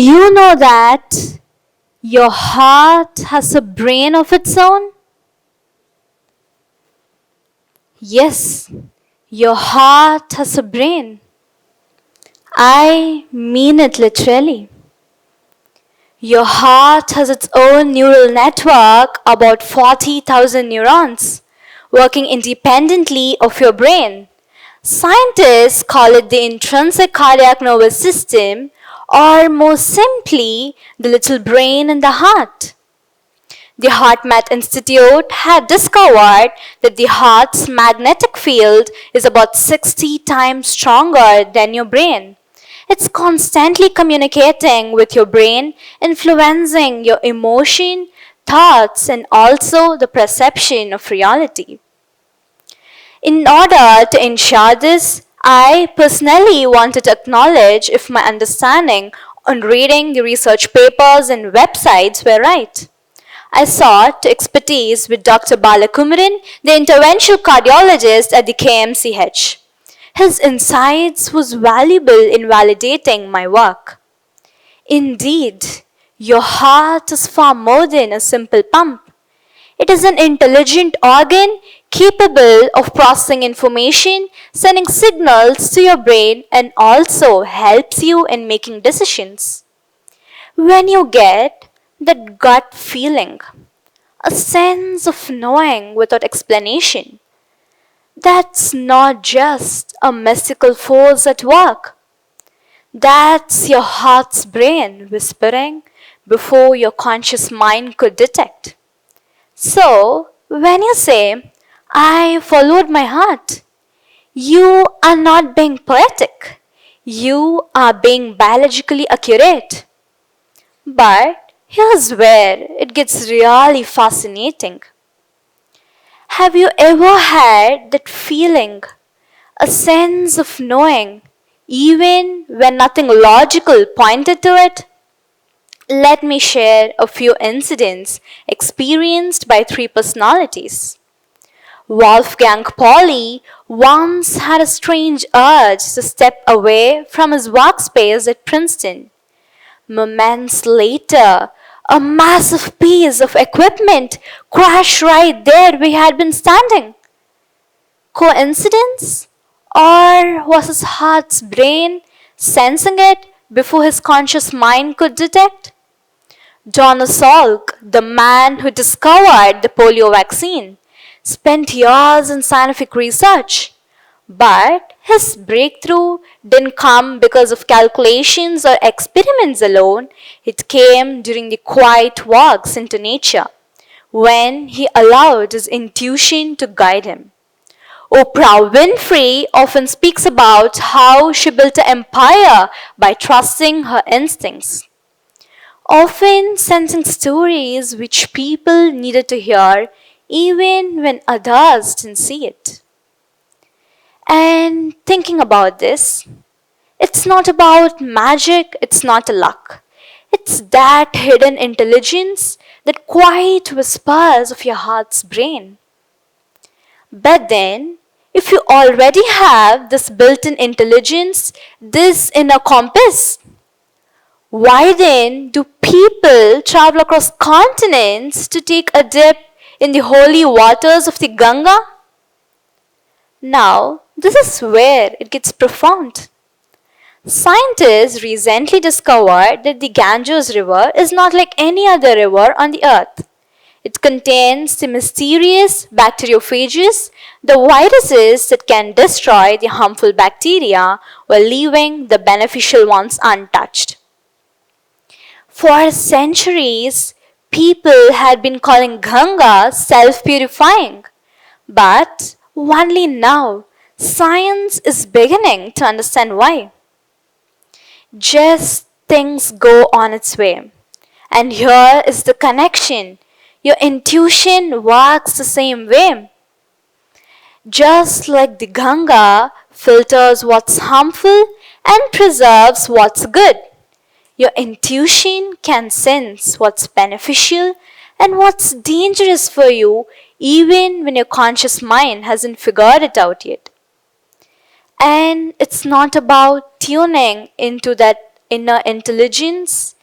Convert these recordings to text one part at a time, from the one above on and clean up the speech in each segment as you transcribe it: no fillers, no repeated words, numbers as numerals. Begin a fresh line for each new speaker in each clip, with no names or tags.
you know that your heart has a brain of its own? Yes, your heart has a brain. I mean it literally. Your heart has its own neural network, about 40,000 neurons, working independently of your brain. Scientists call it the intrinsic cardiac nervous system, or more simply, the little brain in the heart. The HeartMath Institute had discovered that the heart's magnetic field is about 60 times stronger than your brain. It's constantly communicating with your brain, influencing your emotion, thoughts, and also the perception of reality. In order to ensure this, I personally wanted to acknowledge if my understanding on reading the research papers and websites were right. I sought expertise with Dr. Balakumaran, the interventional cardiologist at the KMCH. His insights was valuable in validating my work. Indeed, your heart is far more than a simple pump. It is an intelligent organ capable of processing information, sending signals to your brain, and also helps you in making decisions. When you get that gut feeling, a sense of knowing without explanation, that's not just a mystical force at work. That's your heart's brain whispering before your conscious mind could detect. So, when you say, I followed my heart, you are not being poetic. You are being biologically accurate. But here's where it gets really fascinating. Have you ever had that feeling, a sense of knowing, even when nothing logical pointed to it? Let me share a few incidents experienced by three personalities. Wolfgang Pauli once had a strange urge to step away from his workspace at Princeton. Moments later, a massive piece of equipment crashed right there we had been standing. Coincidence? Or was his heart's brain sensing it before his conscious mind could detect? Jonas Salk, the man who discovered the polio vaccine, spent years in scientific research. But his breakthrough didn't come because of calculations or experiments alone. It came during the quiet walks into nature, when he allowed his intuition to guide him. Oprah Winfrey often speaks about how she built an empire by trusting her instincts, often sensing stories which people needed to hear even when others didn't see it. And thinking about this, it's not about magic, it's not a luck. It's that hidden intelligence, that quiet whispers of your heart's brain. But then, if you already have this built in intelligence, this inner compass, why then do people travel across continents to take a dip in the holy waters of the Ganga? Now, this is where it gets profound. Scientists recently discovered that the Ganges River is not like any other river on the earth. It contains the mysterious bacteriophages, the viruses that can destroy the harmful bacteria while leaving the beneficial ones untouched. For centuries, people had been calling Ganga self-purifying. But only now, science is beginning to understand why. Just things go on its way. And here is the connection. Your intuition works the same way. Just like the Ganga filters what's harmful and preserves what's good, your intuition can sense what's beneficial and what's dangerous for you even when your conscious mind hasn't figured it out yet. And it's not about tuning into that inner intelligence,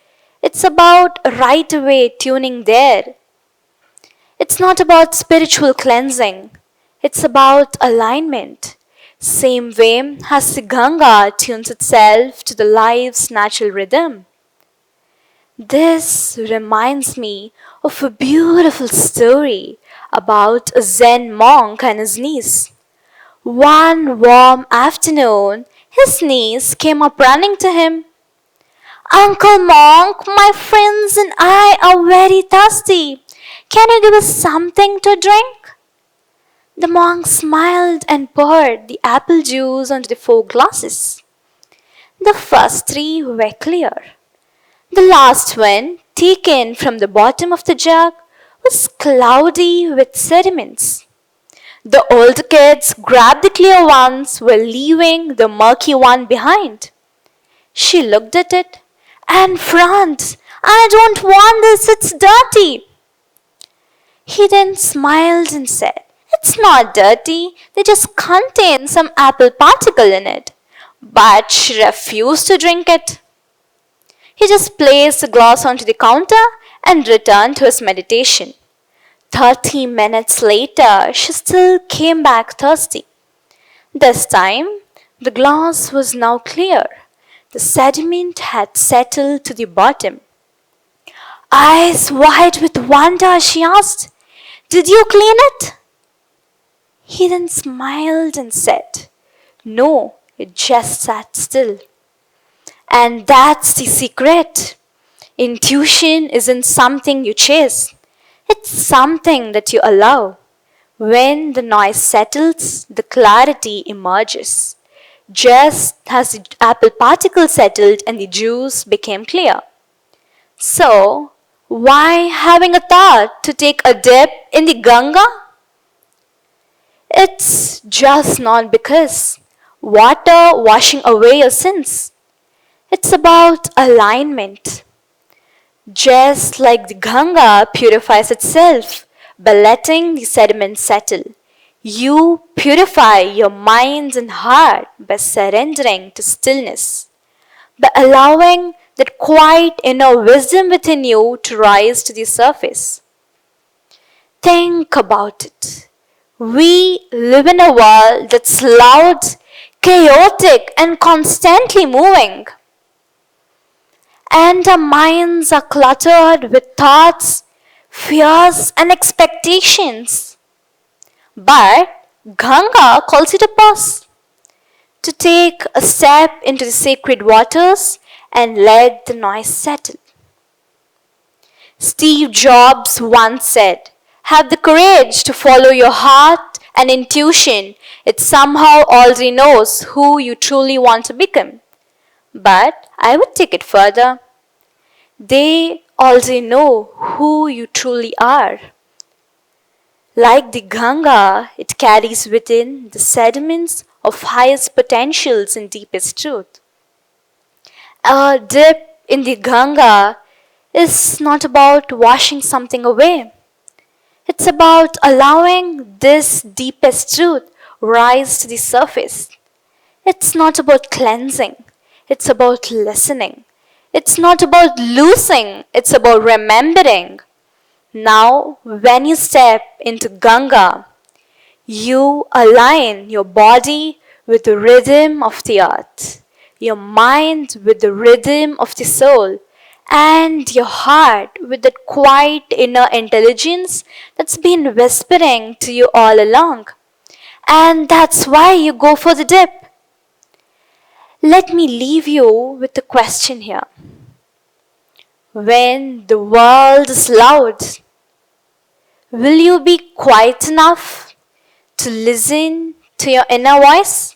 It's about right away tuning there. It's not about spiritual cleansing. It's about alignment. Same way as the Ganga tunes itself to the life's natural rhythm. This reminds me of a beautiful story about a Zen monk and his niece. One warm afternoon, his niece came up running to him. Uncle Monk, my friends and I are very thirsty. Can you give us something to drink? The monk smiled and poured the apple juice onto the 4 glasses. The first 3 were clear. The last one, taken from the bottom of the jug, was cloudy with sediments. The old kids grabbed the clear ones while leaving the murky one behind. She looked at it and frowned. I don't want this, it's dirty. He then smiled and said, it's not dirty, they just contain some apple particle in it. But she refused to drink it. He just placed the glass onto the counter and returned to his meditation. 30 minutes later, she still came back thirsty. This time, the glass was now clear. The sediment had settled to the bottom. Eyes wide with wonder, she asked, did you clean it? He then smiled and said, no, it just sat still. And that's the secret. Intuition isn't something you chase. It's something that you allow. When the noise settles, the clarity emerges. Just as the apple particle settled and the juice became clear. So, why having a thought to take a dip in the Ganga? It's just not because water washing away your sins. It's about alignment. Just like the Ganga purifies itself by letting the sediment settle, you purify your mind and heart by surrendering to stillness, by allowing that quiet inner wisdom within you to rise to the surface. Think about it. We live in a world that's loud, chaotic, and constantly moving. And our minds are cluttered with thoughts, fears, and expectations. But Ganga calls it a pause, to take a step into the sacred waters and let the noise settle. Steve Jobs once said, have the courage to follow your heart and intuition. It somehow already knows who you truly want to become. But I would take it further. They already know who you truly are. Like the Ganga, it carries within the sediments of highest potentials and deepest truth. A dip in the Ganga is not about washing something away. It's about allowing this deepest truth rise to the surface. It's not about cleansing. It's about listening. It's not about losing. It's about remembering. Now, when you step into Ganga, you align your body with the rhythm of the earth, your mind with the rhythm of the soul, and your heart with that quiet inner intelligence that's been whispering to you all along. And that's why you go for the dip. Let me leave you with a question here. When the world is loud, will you be quiet enough to listen to your inner voice?